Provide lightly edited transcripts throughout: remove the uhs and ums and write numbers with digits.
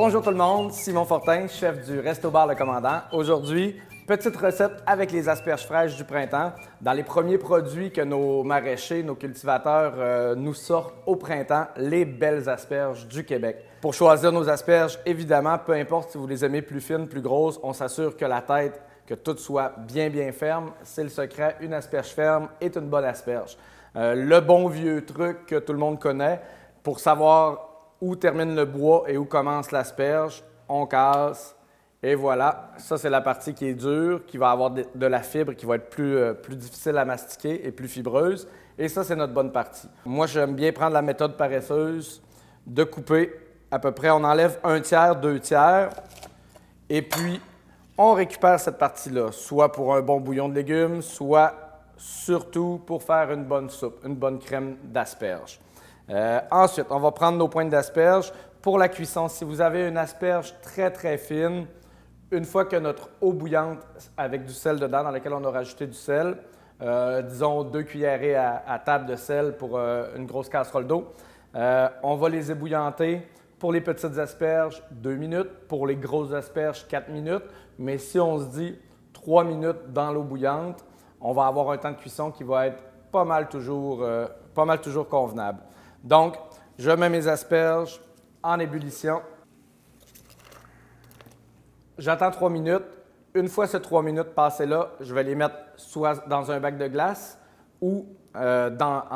Bonjour tout le monde, Simon Fortin, chef du Resto Bar Le Commandant. Aujourd'hui, petite recette avec les asperges fraîches du printemps. Dans les premiers produits que nos maraîchers, nos cultivateurs nous sortent au printemps, les belles asperges du Québec. Pour choisir nos asperges, évidemment, peu importe si vous les aimez plus fines, plus grosses, on s'assure que la tête, que tout soit bien ferme. C'est le secret, une asperge ferme est une bonne asperge. Le bon vieux truc que tout le monde connaît, pour savoir où termine le bois et où commence l'asperge, on casse et voilà. Ça, c'est la partie qui est dure, qui va avoir de la fibre, qui va être plus difficile à mastiquer et plus fibreuse. Et ça, c'est notre bonne partie. Moi, j'aime bien prendre la méthode paresseuse de couper à peu près, on enlève 1/3, 2/3 et puis on récupère cette partie-là, soit pour un bon bouillon de légumes, soit surtout pour faire une bonne soupe, une bonne crème d'asperges. Ensuite, on va prendre nos pointes d'asperges. Pour la cuisson, si vous avez une asperge très fine, une fois que notre eau bouillante avec du sel dedans, dans laquelle on a rajouté du sel, disons 2 cuillerées à table de sel pour une grosse casserole d'eau, on va les ébouillanter. Pour les petites asperges, 2 minutes. Pour les grosses asperges, 4 minutes. Mais si on se dit 3 minutes dans l'eau bouillante, on va avoir un temps de cuisson qui va être pas mal toujours convenable. Donc, je mets mes asperges en ébullition. J'attends 3 minutes. Une fois ces 3 minutes passées là, je vais les mettre soit dans un bac de glace ou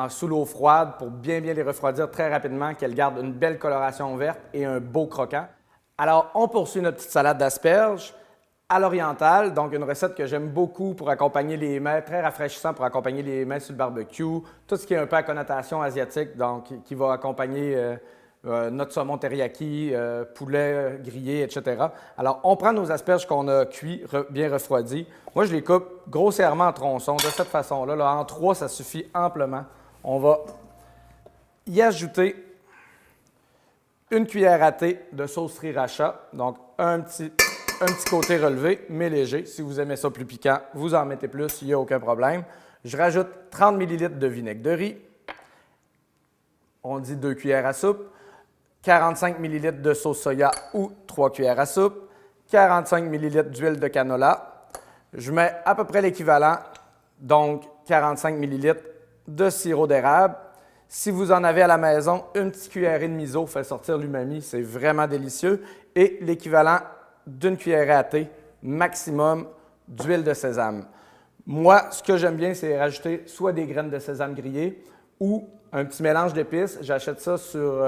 sous l'eau froide pour bien les refroidir très rapidement, qu'elles gardent une belle coloration verte et un beau croquant. Alors, on poursuit notre petite salade d'asperges à l'orientale, donc une recette que j'aime beaucoup pour accompagner les mets, très rafraîchissant pour accompagner les mets sur le barbecue, tout ce qui est un peu à connotation asiatique, donc qui va accompagner notre saumon teriyaki, poulet grillé, etc. Alors, on prend nos asperges qu'on a cuits, bien refroidis. Moi, je les coupe grossièrement en tronçons, de cette façon-là. Là, en 3, ça suffit amplement. On va y ajouter une cuillère à thé de sauce sriracha, donc un petit côté relevé, mais léger. Si vous aimez ça plus piquant, vous en mettez plus, il n'y a aucun problème. Je rajoute 30 ml de vinaigre de riz. On dit 2 cuillères à soupe. 45 ml de sauce soya ou 3 cuillères à soupe. 45 ml d'huile de canola. Je mets à peu près l'équivalent, donc 45 ml de sirop d'érable. Si vous en avez à la maison, une petite cuillerée de miso fait sortir l'umami, c'est vraiment délicieux. Et l'équivalent d'une cuillerée à thé maximum d'huile de sésame. Moi, ce que j'aime bien, c'est rajouter soit des graines de sésame grillées ou un petit mélange d'épices. J'achète ça sur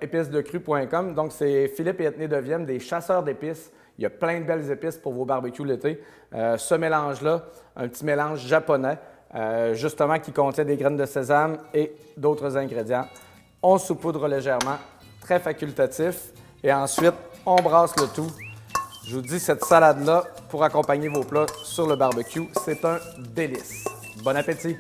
épicesdecru.com. Donc, c'est Philippe et Ethné de Vienne, des chasseurs d'épices. Il y a plein de belles épices pour vos barbecues l'été. Ce mélange-là, un petit mélange japonais, justement qui contient des graines de sésame et d'autres ingrédients. On saupoudre légèrement, très facultatif. Et ensuite, on brasse le tout. Je vous dis, cette salade-là, pour accompagner vos plats sur le barbecue, c'est un délice. Bon appétit!